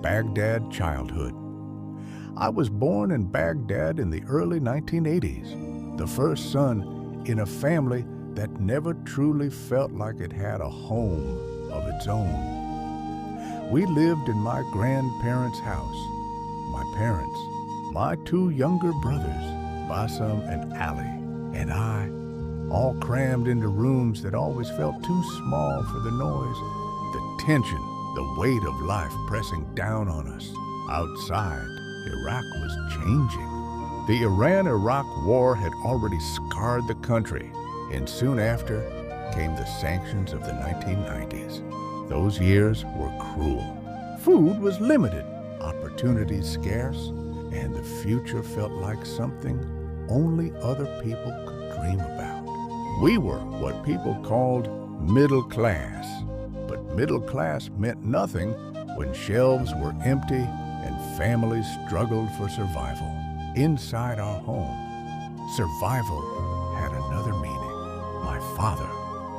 Baghdad childhood. I was born in Baghdad in the early 1980s, the first son in a family that never truly felt like it had a home of its own. We lived in my grandparents' house, my parents, my two younger brothers, Bassam and Ali, and I, all crammed into rooms that always felt too small for the noise, the tension, the weight of life pressing down on us. Outside, Iraq was changing. The Iran-Iraq War had already scarred the country, and soon after came the sanctions of the 1990s. Those years were cruel. Food was limited, opportunities scarce, and the future felt like something only other people could dream about. We were what people called middle class, but middle class meant nothing when shelves were empty and families struggled for survival. Inside our home, survival had another meaning. My father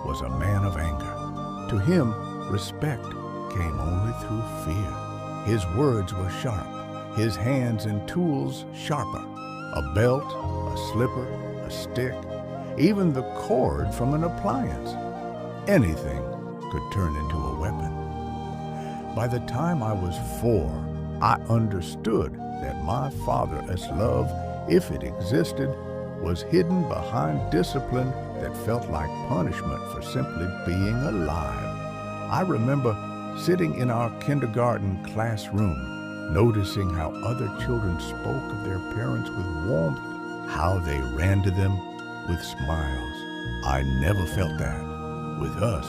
was a man of anger. To him, respect came only through fear. His words were sharp, his hands and tools sharper. A belt, a slipper, a stick, even the cord from an appliance. Anything could turn into a weapon. By the time I was 4, I understood that my father's love, if it existed, was hidden behind discipline that felt like punishment for simply being alive. I remember sitting in our kindergarten classroom, noticing how other children spoke of their parents with warmth, how they ran to them with smiles. I never felt that. With us,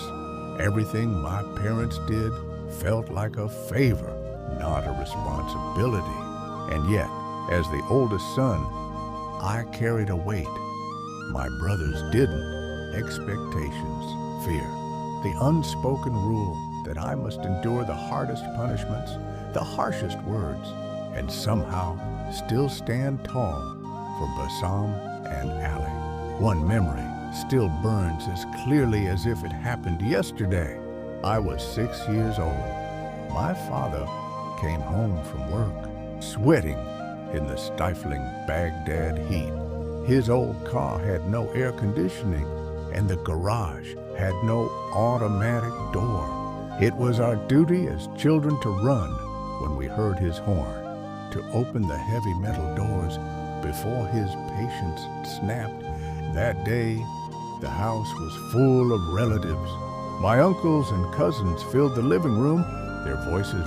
everything my parents did felt like a favor, not a responsibility. And yet, as the oldest son, I carried a weight. My brothers didn't. Expectations, fear, the unspoken rule that I must endure the hardest punishments, the harshest words, and somehow still stand tall for Bassam and Ali. One memory still burns as clearly as if it happened yesterday. I was 6 years old. My father came home from work, sweating in the stifling Baghdad heat. His old car had no air conditioning, and the garage had no automatic door. It was our duty as children to run when we heard his horn, to open the heavy metal doors before his patience snapped. That day, the house was full of relatives. My uncles and cousins filled the living room, their voices